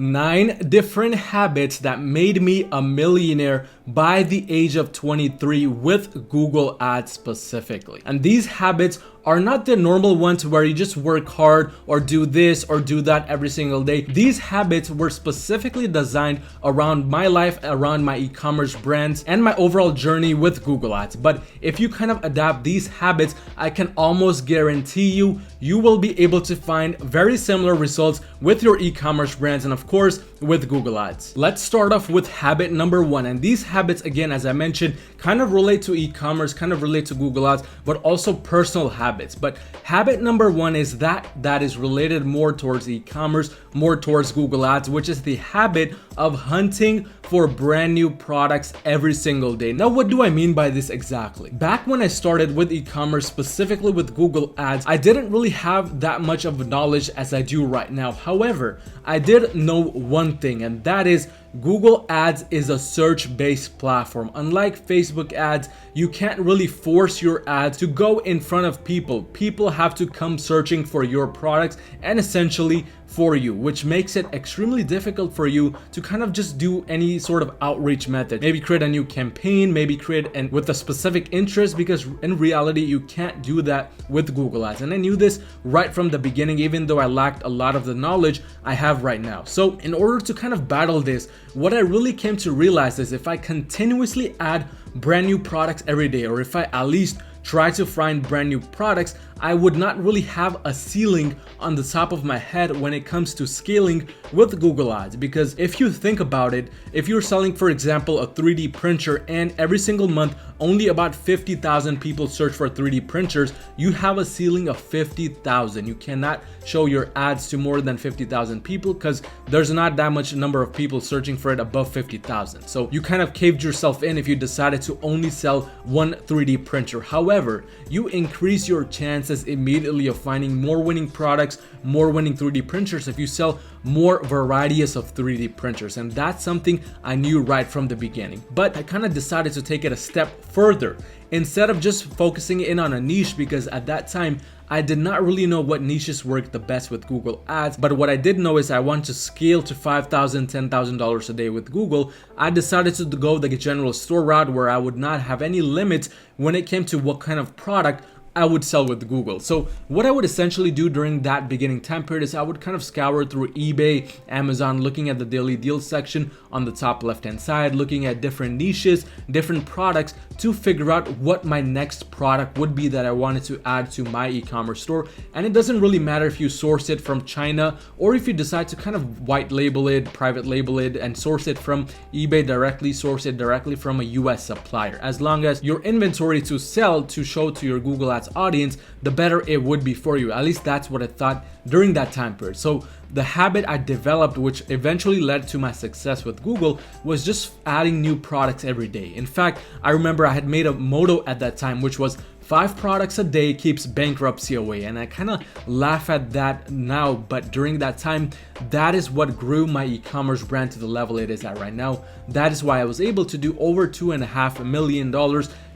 9 different habits that made me a millionaire by the age of 23 with Google Ads specifically. And these habits are not the normal ones where you just work hard or do this or do that every single day. These habits were specifically designed around my life, around my e-commerce brands, and my overall journey with Google Ads. But if you kind of adapt these habits, I can almost guarantee you will be able to find very similar results with your e-commerce brands and of course with Google Ads. Let's start off with habit number 1. And these habits, again, as I mentioned, kind of relate to e-commerce, kind of relate to Google Ads, but also personal habits. But habit number 1 is that is related more towards e-commerce, more towards Google Ads, which is the habit of hunting for brand new products every single day. Now, what do I mean by this exactly? Back when I started with e-commerce, specifically with Google Ads, I didn't really have that much of knowledge as I do right now. However, I did know one thing, and that is Google Ads is a search-based platform. Unlike Facebook ads, you can't really force your ads to go in front of people. People have to come searching for your products and essentially for you, which makes it extremely difficult for you to kind of just do any sort of outreach method. Maybe create a new campaign, maybe create and with a specific interest, because in reality, you can't do that with Google Ads. And I knew this right from the beginning, even though I lacked a lot of the knowledge I have right now. So in order to kind of battle this, what I really came to realize is if I continuously add brand new products every day, or if I at least try to find brand new products, I would not really have a ceiling on the top of my head when it comes to scaling with Google Ads. Because if you think about it, if you're selling, for example, a 3D printer and every single month only about 50,000 people search for 3D printers, you have a ceiling of 50,000. You cannot show your ads to more than 50,000 people because there's not that much number of people searching for it above 50,000. So you kind of caved yourself in if you decided to only sell one 3D printer. However, you increase your chances immediately of finding more winning products, more winning 3D printers if you sell more varieties of 3D printers. And that's something I knew right from the beginning. But I kind of decided to take it a step further instead of just focusing in on a niche, because at that time I did not really know what niches work the best with Google Ads. But what I did know is I want to scale to $5,000, $10,000 a day with Google. I decided to go the general store route where I would not have any limits when it came to what kind of product I would sell with Google. So what I would essentially do during that beginning time period is I would kind of scour through eBay, Amazon, looking at the daily deals section on the top left hand side, looking at different niches, different products to figure out what my next product would be that I wanted to add to my e-commerce store. And it doesn't really matter if you source it from China or if you decide to kind of white label it, private label it, and source it from eBay directly, source it directly from a US supplier. As long as your inventory to sell to show to your Google Ads audience, the better it would be for you. At least that's what I thought during that time period. So the habit I developed, which eventually led to my success with Google, was just adding new products every day. In fact, I remember I had made a motto at that time, which was 5 products a day keeps bankruptcy away. And I kind of laugh at that now, but during that time, that is what grew my e-commerce brand to the level it is at right now. That is why I was able to do over $2.5 million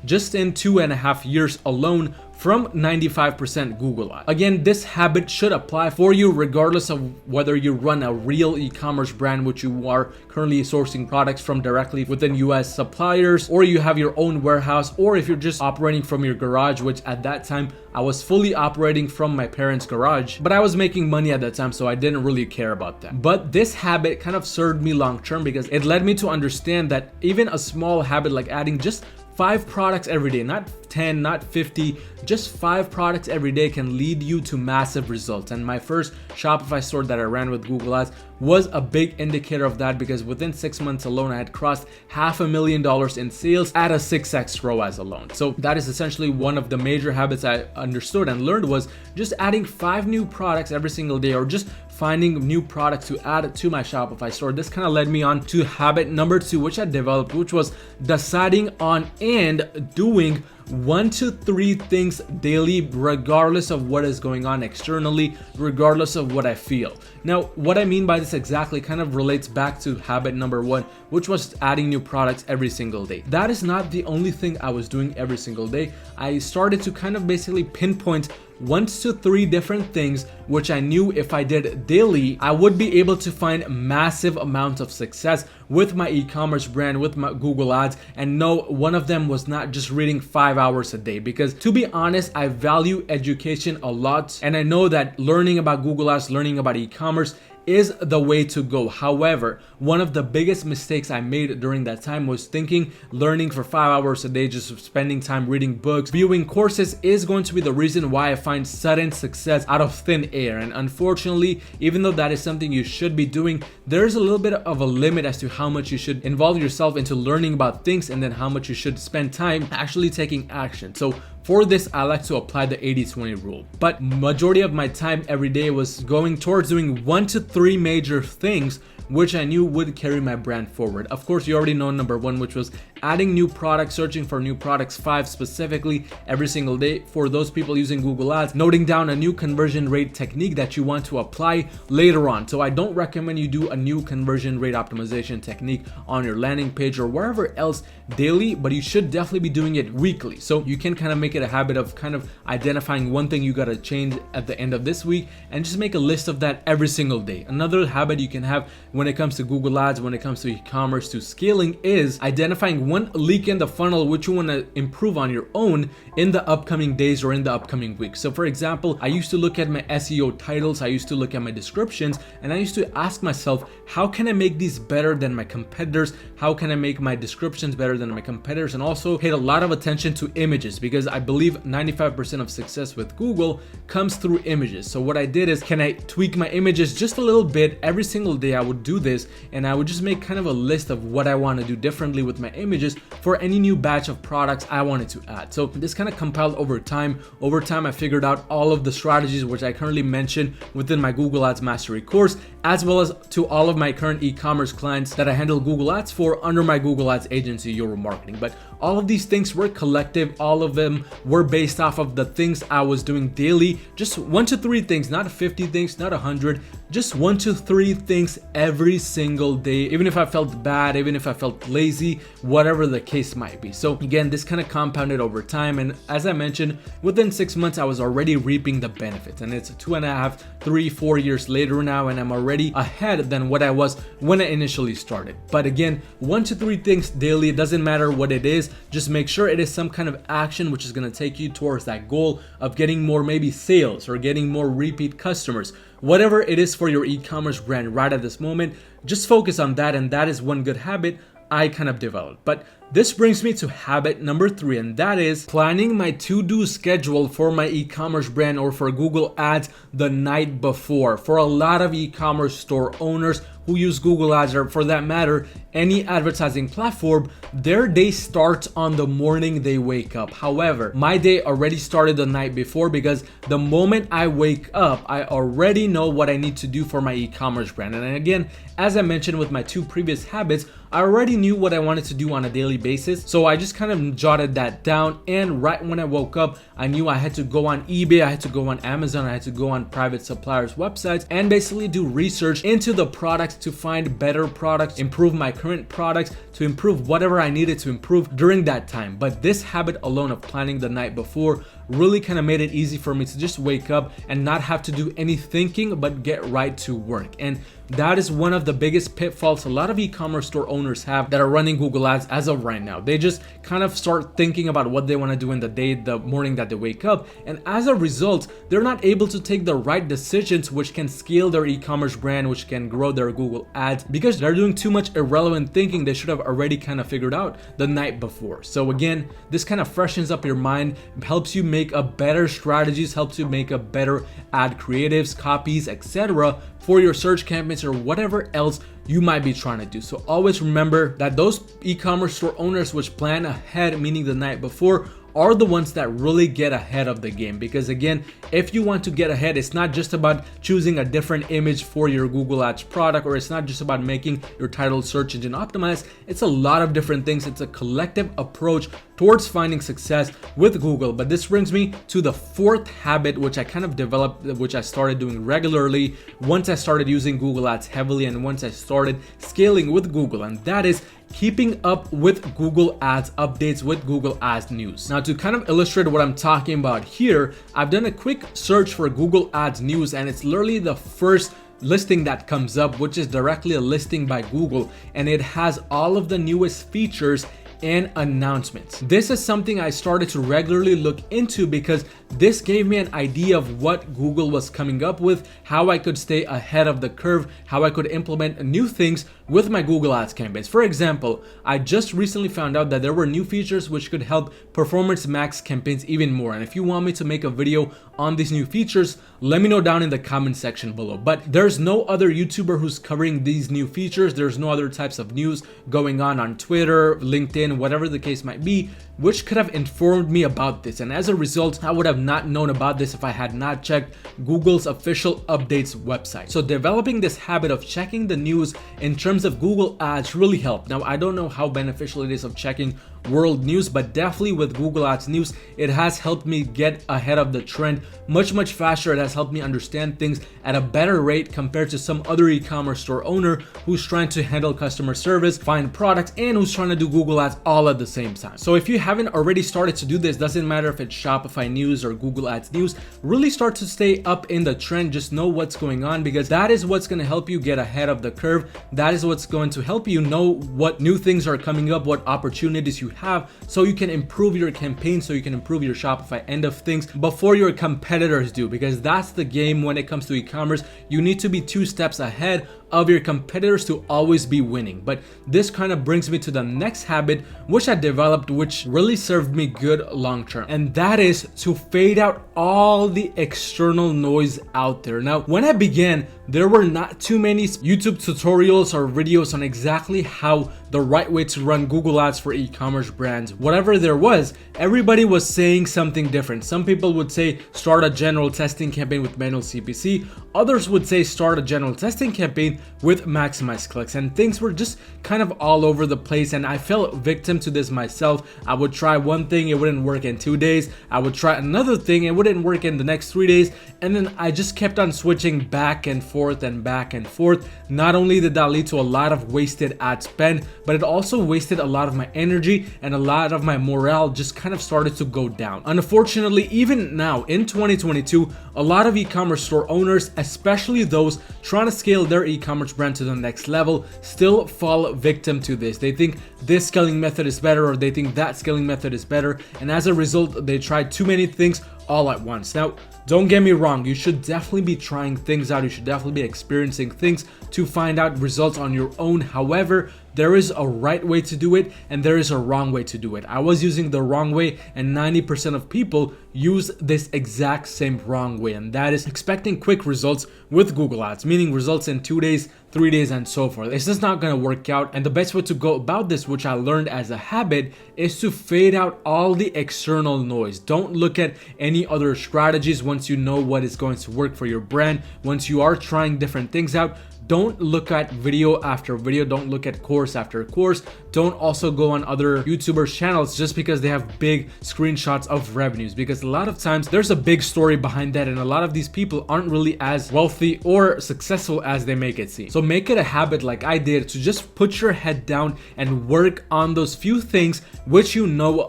just in 2.5 years alone from 95% Google Ads. Again, this habit should apply for you regardless of whether you run a real e-commerce brand, which you are currently sourcing products from directly within US suppliers, or you have your own warehouse, or if you're just operating from your garage, which at that time I was fully operating from my parents' garage, but I was making money at that time, so I didn't really care about that. But this habit kind of served me long term because it led me to understand that even a small habit like adding just 5 products every day, not 10, not 50, just 5 products every day can lead you to massive results. And my first Shopify store that I ran with Google Ads was a big indicator of that, because within 6 months alone, I had crossed $500,000 in sales at a 6x ROAS alone. So that is essentially one of the major habits I understood and learned, was just adding 5 new products every single day, or just finding new products to add to my Shopify store. This kind of led me on to habit number 2, which I developed, which was deciding on and doing 1 to 3 things daily, regardless of what is going on externally, regardless of what I feel. Now, what I mean by this exactly kind of relates back to habit number 1, which was adding new products every single day. That is not the only thing I was doing every single day. I started to kind of basically pinpoint 1 to 3 different things which I knew if I did daily, I would be able to find massive amounts of success with my e-commerce brand, with my Google Ads. And no, one of them was not just reading 5 hours a day, because to be honest, I value education a lot, and I know that learning about Google Ads, learning about e-commerce is the way to go. However, one of the biggest mistakes I made during that time was thinking learning for 5 hours a day, just spending time reading books, viewing courses, is going to be the reason why I find sudden success out of thin air. And unfortunately, even though that is something you should be doing, there's a little bit of a limit as to how much you should involve yourself into learning about things, and then how much you should spend time actually taking action. So for this, I like to apply the 80-20 rule. But majority of my time every day was going towards doing 1 to 3 major things which I knew would carry my brand forward. Of course, you already know number 1, which was adding new products, searching for new products, 5 specifically every single day. For those people using Google Ads, noting down a new conversion rate technique that you want to apply later on. So I don't recommend you do a new conversion rate optimization technique on your landing page or wherever else daily, but you should definitely be doing it weekly. So you can kind of make it a habit of kind of identifying one thing you got to change at the end of this week, and just make a list of that every single day. Another habit you can have when it comes to Google Ads, when it comes to e-commerce, to scaling, is identifying one leak in the funnel which you want to improve on your own in the upcoming days or in the upcoming weeks. So for example, I used to look at my SEO titles, I used to look at my descriptions, and I used to ask myself, how can I make these better than my competitors? How can I make my descriptions better than my competitors? And also paid a lot of attention to images, because I believe 95% of success with Google comes through images. So what I did is, can I tweak my images just a little bit? Every single day I would do this, and I would just make kind of a list of what I want to do differently with my images for any new batch of products I wanted to add. So this kind of compiled over time. Over time, I figured out all of the strategies which I currently mention within my Google Ads Mastery course, as well as to all of my current e-commerce clients that I handle Google Ads for under my Google Ads agency, Euro Marketing. But all of these things were collective. All of them were based off of the things I was doing daily. Just 1 to 3 things, not 50 things, not 100, just 1 to 3 things every single day, even if I felt bad, even if I felt lazy, whatever the case might be. So again, this kind of compounded over time, and as I mentioned, within 6 months I was already reaping the benefits, and it's 2.5, 3, 4 years later now, and I'm already ahead than what I was when I initially started. But again, 1 to 3 things daily, it doesn't matter what it is, just make sure it is some kind of action which is going to take you towards that goal of getting more maybe sales or getting more repeat customers. Whatever it is for your e-commerce brand right at this moment, just focus on that, and that is one good habit I kind of developed. But this brings me to habit number 3, and that is planning my to-do schedule for my e-commerce brand or for Google Ads the night before. For a lot of e-commerce store owners who use Google Ads, or for that matter, any advertising platform, their day starts on the morning they wake up. However, my day already started the night before, because the moment I wake up, I already know what I need to do for my e-commerce brand. And again, as I mentioned with my 2 previous habits, I already knew what I wanted to do on a daily basis. So I just kind of jotted that down, and right when I woke up, I knew I had to go on eBay, I had to go on Amazon, I had to go on private suppliers' websites, and basically do research into the products to find better products, improve my current products, to improve whatever I needed to improve during that time. But this habit alone of planning the night before really kind of made it easy for me to just wake up and not have to do any thinking, but get right to work. And that is one of the biggest pitfalls a lot of e-commerce store owners have that are running Google Ads as of right now. They just kind of start thinking about what they want to do in the day, the morning that they wake up, and as a result, they're not able to take the right decisions which can scale their e-commerce brand, which can grow their Google Ads, because they're doing too much irrelevant thinking they should have already kind of figured out the night before. So again, this kind of freshens up your mind, helps you make a better strategies, helps you make a better ad creatives, copies, etc. for your search campaigns or whatever else you might be trying to do. So always remember that those e-commerce store owners which plan ahead, meaning the night before, are the ones that really get ahead of the game. Because again, if you want to get ahead, it's not just about choosing a different image for your Google Ads product, or it's not just about making your title search engine optimized. It's a lot of different things. It's a collective approach towards finding success with Google. But this brings me to the 4th habit, which I kind of developed, which I started doing regularly once I started using Google Ads heavily and once I started scaling with Google, and that is keeping up with Google Ads updates, with Google Ads news. Now, to kind of illustrate what I'm talking about here, I've done a quick search for Google Ads news, and it's literally the first listing that comes up, which is directly a listing by Google, and it has all of the newest features and announcements. This is something I started to regularly look into because this gave me an idea of what Google was coming up with, how I could stay ahead of the curve, how I could implement new things with my Google Ads campaigns. For example, I just recently found out that there were new features which could help Performance Max campaigns even more. And if you want me to make a video on these new features, let me know down in the comment section below. But there's no other YouTuber who's covering these new features. There's no other types of news going on Twitter, LinkedIn, whatever the case might be, which could have informed me about this. And as a result, I would have not known about this if I had not checked Google's official updates website. So developing this habit of checking the news in terms of Google Ads really helped. Now, I don't know how beneficial it is of checking world news, but definitely with Google Ads news, it has helped me get ahead of the trend much faster. It has helped me understand things at a better rate compared to some other e-commerce store owner who's trying to handle customer service, find products, and who's trying to do Google Ads all at the same time. So if you haven't already started to do this, doesn't matter if it's Shopify news or Google Ads news, really start to stay up in the trend. Just know what's going on, because that is what's going to help you get ahead of the curve. That is what's going to help you know what new things are coming up, what opportunities you have, so you can improve your campaign, so you can improve your Shopify end of things before your competitors do, because that's the game when it comes to e-commerce. You need to be 2 steps ahead of your competitors to always be winning. But this kind of brings me to the next habit which I developed, which really served me good long term, and that is to fade out all the external noise out there. Now, when I began, there were not too many YouTube tutorials or videos on exactly how the right way to run Google Ads for e-commerce brands. Whatever there was, everybody was saying something different. Some people would say start a general testing campaign with manual CPC. Others would say start a general testing campaign with maximized clicks, and things were just kind of all over the place, and I fell victim to this myself. I would try one thing, it wouldn't work in 2 days. I would try another thing, it wouldn't work in the next 3 days, and then I just kept on switching back and forth and back and forth. Not only did that lead to a lot of wasted ad spend, but it also wasted a lot of my energy, and a lot of my morale just kind of started to go down. Unfortunately, even now in 2022, a lot of e-commerce store owners, especially those trying to scale their e-commerce brand to the next level, still fall victim to this. They think this scaling method is better, or they think that scaling method is better, and as a result, they try too many things all at once. Now, don't get me wrong, you should definitely be trying things out. You should definitely be experiencing things to find out results on your own. However, there is a right way to do it and there is a wrong way to do it. I was using the wrong way, and 90% of people use this exact same wrong way, and that is expecting quick results with Google Ads, meaning results in 2 days, 3 days, and so forth. It's just not going to work out, and the best way to go about this, which I learned as a habit, is to fade out all the external noise. Don't look at any other strategies once you know what is going to work for your brand. Once you are trying different things out, don't look at video after video. Don't look at course after course. Don't also go on other YouTubers' channels just because they have big screenshots of revenues, because a lot of times there's a big story behind that, and a lot of these people aren't really as wealthy or successful as they make it seem. So make it a habit, like I did, to just put your head down and work on those few things which you know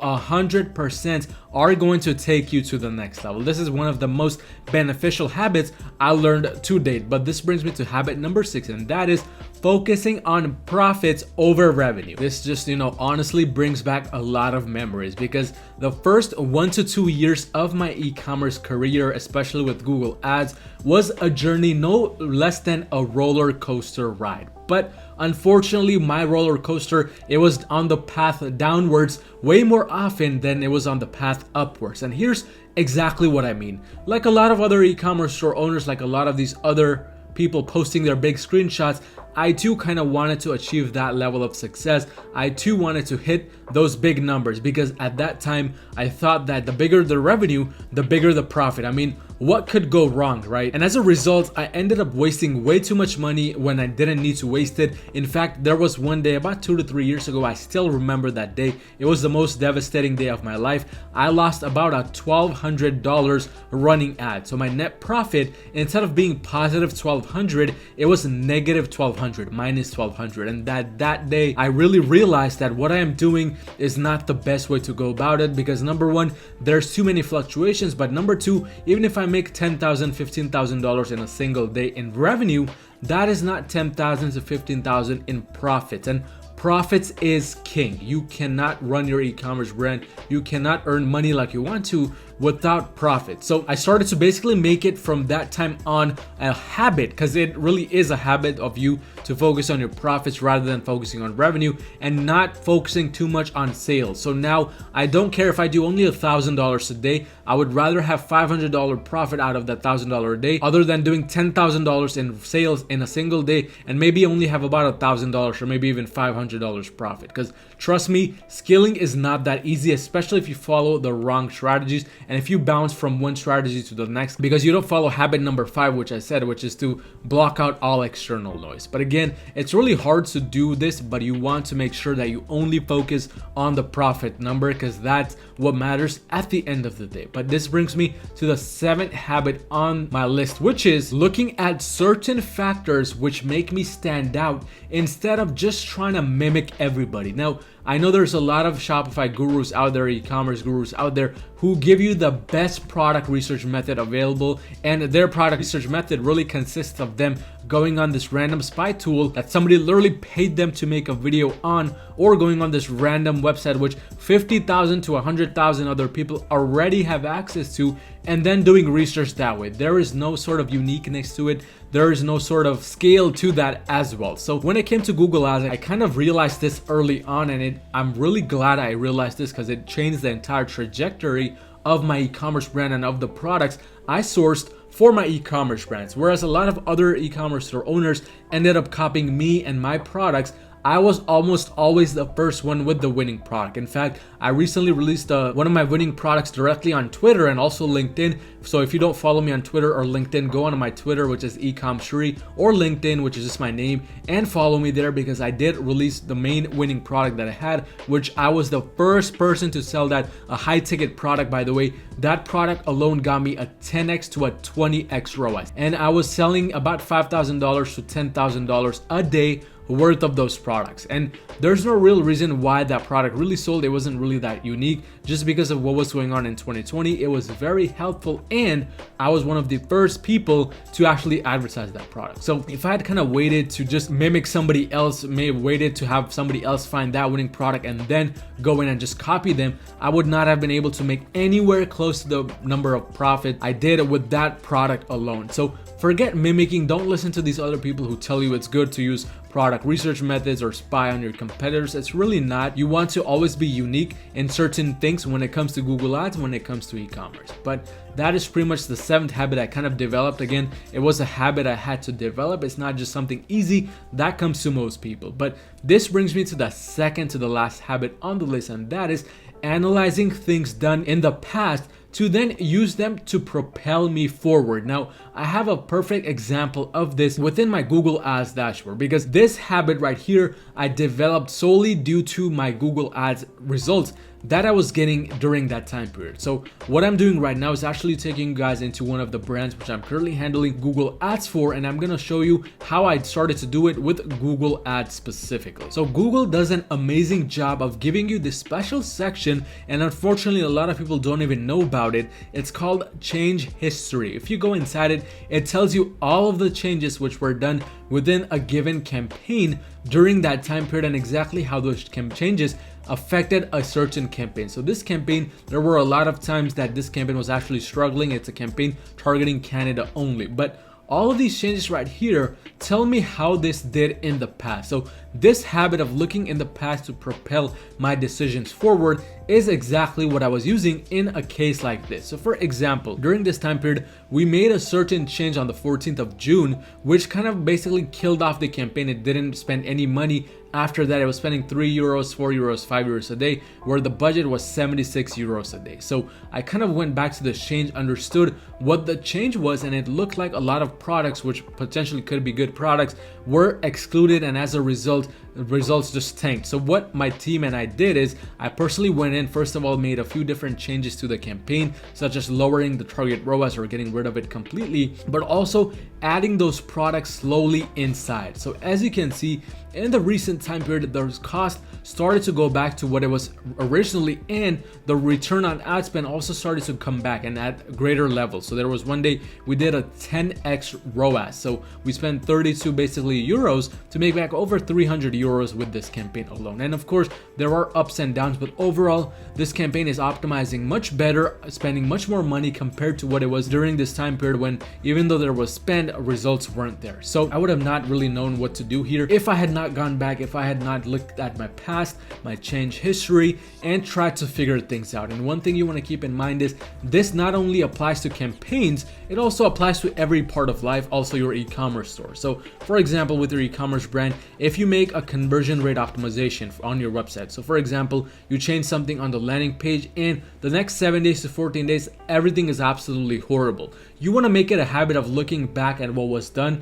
100% are going to take you to the next level. This is one of the most beneficial habits I learned to date. But this brings me to habit number 6, and that is focusing on profits over revenue. This just, honestly brings back a lot of memories, because the first 1 to 2 years of my e-commerce career, especially with Google Ads, was a journey no less than a roller coaster ride. But unfortunately, my roller coaster, it was on the path downwards way more often than it was on the path upwards. And here's exactly what I mean. Like a lot of other e-commerce store owners, like a lot of these other people posting their big screenshots, I too kind of wanted to achieve that level of success. I too wanted to hit those big numbers, because at that time I thought that the bigger the revenue, the bigger the profit. I mean, what could go wrong, right? And as a result, I ended up wasting way too much money when I didn't need to waste it. In fact, there was one day about 2 to 3 years ago, I still remember that day. It was the most devastating day of my life. I lost about a $1,200 running ad. So my net profit, instead of being positive $1,200, it was negative $1,200, minus $1,200. And that day, I really realized that what I am doing is not the best way to go about it, because number one, there's too many fluctuations, but number two, even if I make $10,000, $15,000 in a single day in revenue, that is not $10,000 to $15,000 in profits. And profits is king. You cannot run your e-commerce brand. You cannot earn money like you want to without profit. So I started to basically make it from that time on a habit, because it really is a habit of you to focus on your profits rather than focusing on revenue and not focusing too much on sales. So now I don't care if I do only $1,000 a day. I would rather have $500 profit out of that $1,000 a day other than doing $10,000 in sales in a single day and maybe only have about $1,000 or maybe even $500 profit. Because trust me, scaling is not that easy, especially if you follow the wrong strategies and if you bounce from one strategy to the next because you don't follow habit number 5, which I said, which is to block out all external noise. But again, it's really hard to do this, but you want to make sure that you only focus on the profit number because that's what matters at the end of the day. But this brings me to the 7th habit on my list, which is looking at certain factors which make me stand out instead of just trying to mimic everybody. Now, I know there's a lot of Shopify gurus out there, e-commerce gurus out there who give you the best product research method available, and their product research method really consists of them going on this random spy tool that somebody literally paid them to make a video on, or going on this random website which 50,000 to 100,000 other people already have access to, and then doing research that way. There is no sort of uniqueness to it. There is no sort of scale to that as well. So when it came to Google Ads, I kind of realized this early on, and I'm really glad I realized this because it changed the entire trajectory of my e-commerce brand and of the products I sourced for my e-commerce brands. Whereas a lot of other e-commerce store owners ended up copying me and my products, I was almost always the first one with the winning product. In fact, I recently released one of my winning products directly on Twitter and also LinkedIn. So if you don't follow me on Twitter or LinkedIn, go on my Twitter, which is Shri, or LinkedIn, which is just my name, and follow me there because I did release the main winning product that I had, which I was the first person to sell that, a high ticket product, by the way. That product alone got me a 10x to a 20x ROAS. And I was selling about $5,000 to $10,000 a day worth of those products, and there's no real reason why that product really sold. It wasn't really that unique, just because of what was going on in 2020. It was very helpful, and I was one of the first people to actually advertise that product. So if I had kind of waited to just mimic somebody else, may have waited to have somebody else find that winning product and then go in and just copy them, I would not have been able to make anywhere close to the number of profit I did with that product alone. So forget mimicking. Don't listen to these other people who tell you it's good to use product research methods or spy on your competitors. It's really not. You want to always be unique in certain things when it comes to Google Ads, when it comes to e-commerce. But that is pretty much the 7th habit I kind of developed. Again, it was a habit I had to develop. It's not just something easy that comes to most people. But this brings me to the 2nd to the last habit on the list, and that is analyzing things done in the past to then use them to propel me forward. Now, I have a perfect example of this within my Google Ads dashboard, because this habit right here I developed solely due to my Google Ads results that I was getting during that time period. So what I'm doing right now is actually taking you guys into one of the brands which I'm currently handling Google Ads for, and I'm gonna show you how I started to do it with Google Ads specifically. So Google does an amazing job of giving you this special section, and unfortunately a lot of people don't even know about it. It's called Change History. If you go inside it, it tells you all of the changes which were done within a given campaign during that time period and exactly how those changes affected a certain campaign. So this campaign, there were a lot of times that this campaign was actually struggling. It's a campaign targeting Canada only, but all of these changes right here tell me how this did in the past. So this habit of looking in the past to propel my decisions forward is exactly what I was using in a case like this. So for example, during this time period, we made a certain change on the 14th of June, which kind of basically killed off the campaign. It didn't spend any money after that I was spending 3 euros, 4 euros, 5 euros a day, where the budget was 76 euros a day. So I kind of went back to the change, understood what the change was, and it looked like a lot of products, which potentially could be good products, were excluded, and as a result, the results just tanked. So what my team and I did is I personally went in, first of all, made a few different changes to the campaign, such as lowering the target ROAS or getting rid of it completely, but also adding those products slowly inside. So as you can see, in the recent time period, those costs started to go back to what it was originally, and the return on ad spend also started to come back and at greater levels. So there was one day we did a 10x ROAS. So we spent 32 basically euros to make back over 300 euros with this campaign alone. And of course, there are ups and downs, but overall, this campaign is optimizing much better, spending much more money compared to what it was during this time period when, even though there was spend, results weren't there. So I would have not really known what to do here if I had not gone back, if I had not looked at my past, my change history, and tried to figure things out. And one thing you want to keep in mind is this not only applies to campaigns, it also applies to every part of life, also your e-commerce store. So for example, with your e-commerce brand, if you make a conversion rate optimization on your website, so for example, you change something on the landing page and the next 7 days to 14 days, everything is absolutely horrible. You want to make it a habit of looking back at what was done,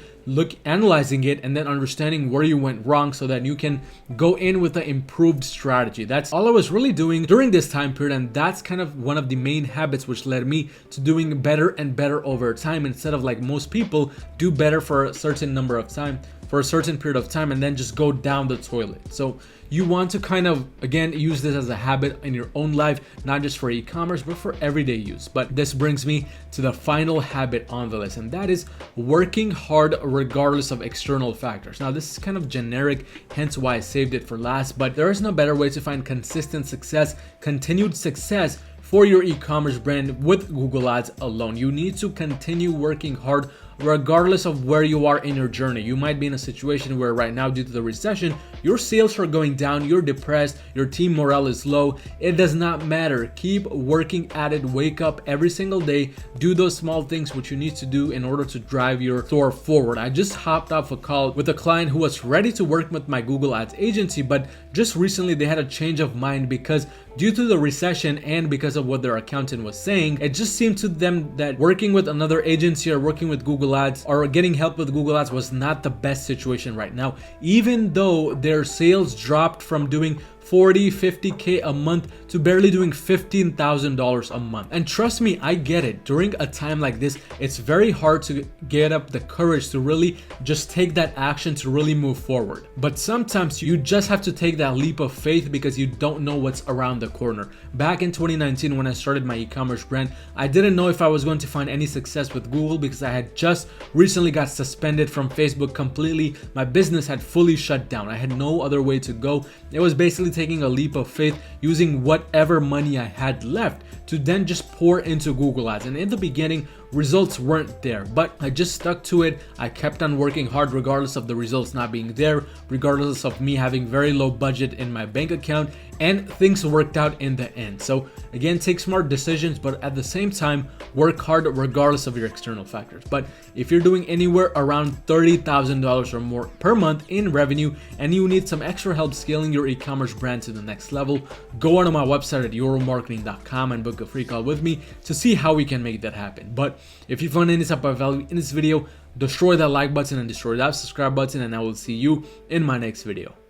analyzing it, and then understanding where you went wrong so that you can go in with an improved strategy. That's all I was really doing during this time period, and that's kind of one of the main habits which led me to doing better and better over time, instead of like most people do better for a certain number of time, for a certain period of time, and then just go down the toilet. So you want to kind of, again, use this as a habit in your own life, not just for e-commerce, but for everyday use. But this brings me to the final habit on the list, and that is working hard regardless of external factors. Now, this is kind of generic, hence why I saved it for last, but there is no better way to find consistent success, continued success for your e-commerce brand with Google Ads alone. You need to continue working hard regardless of where you are in your journey. You might be in a situation where right now, due to the recession, your sales are going down, you're depressed, your team morale is low. It does not matter. Keep working at it. Wake up every single day, do those small things which you need to do in order to drive your store forward. I just hopped off a call with a client who was ready to work with my Google Ads agency, but just recently they had a change of mind because due to the recession and because of what their accountant was saying, it just seemed to them that working with another agency or working with Google Ads or getting help with Google Ads was not the best situation right now, even though their sales dropped from doing 40, 50K a month to barely doing $15,000 a month. And trust me, I get it. During a time like this, it's very hard to get up the courage to really just take that action to really move forward. But sometimes you just have to take that leap of faith because you don't know what's around the corner. Back in 2019, when I started my e-commerce brand, I didn't know if I was going to find any success with Google because I had just recently got suspended from Facebook completely. My business had fully shut down. I had no other way to go. It was basically taking a leap of faith, using whatever money I had left to then just pour into Google Ads. And in the beginning, results weren't there, but I just stuck to it. I kept on working hard regardless of the results not being there, regardless of me having very low budget in my bank account, and things worked out in the end. So again, take smart decisions, but at the same time, work hard regardless of your external factors. But if you're doing anywhere around $30,000 or more per month in revenue and you need some extra help scaling your e-commerce brand to the next level, go onto my website at euromarketing.com and book a free call with me to see how we can make that happen. But if you found any type of value in this video, destroy that like button and destroy that subscribe button, and I will see you in my next video.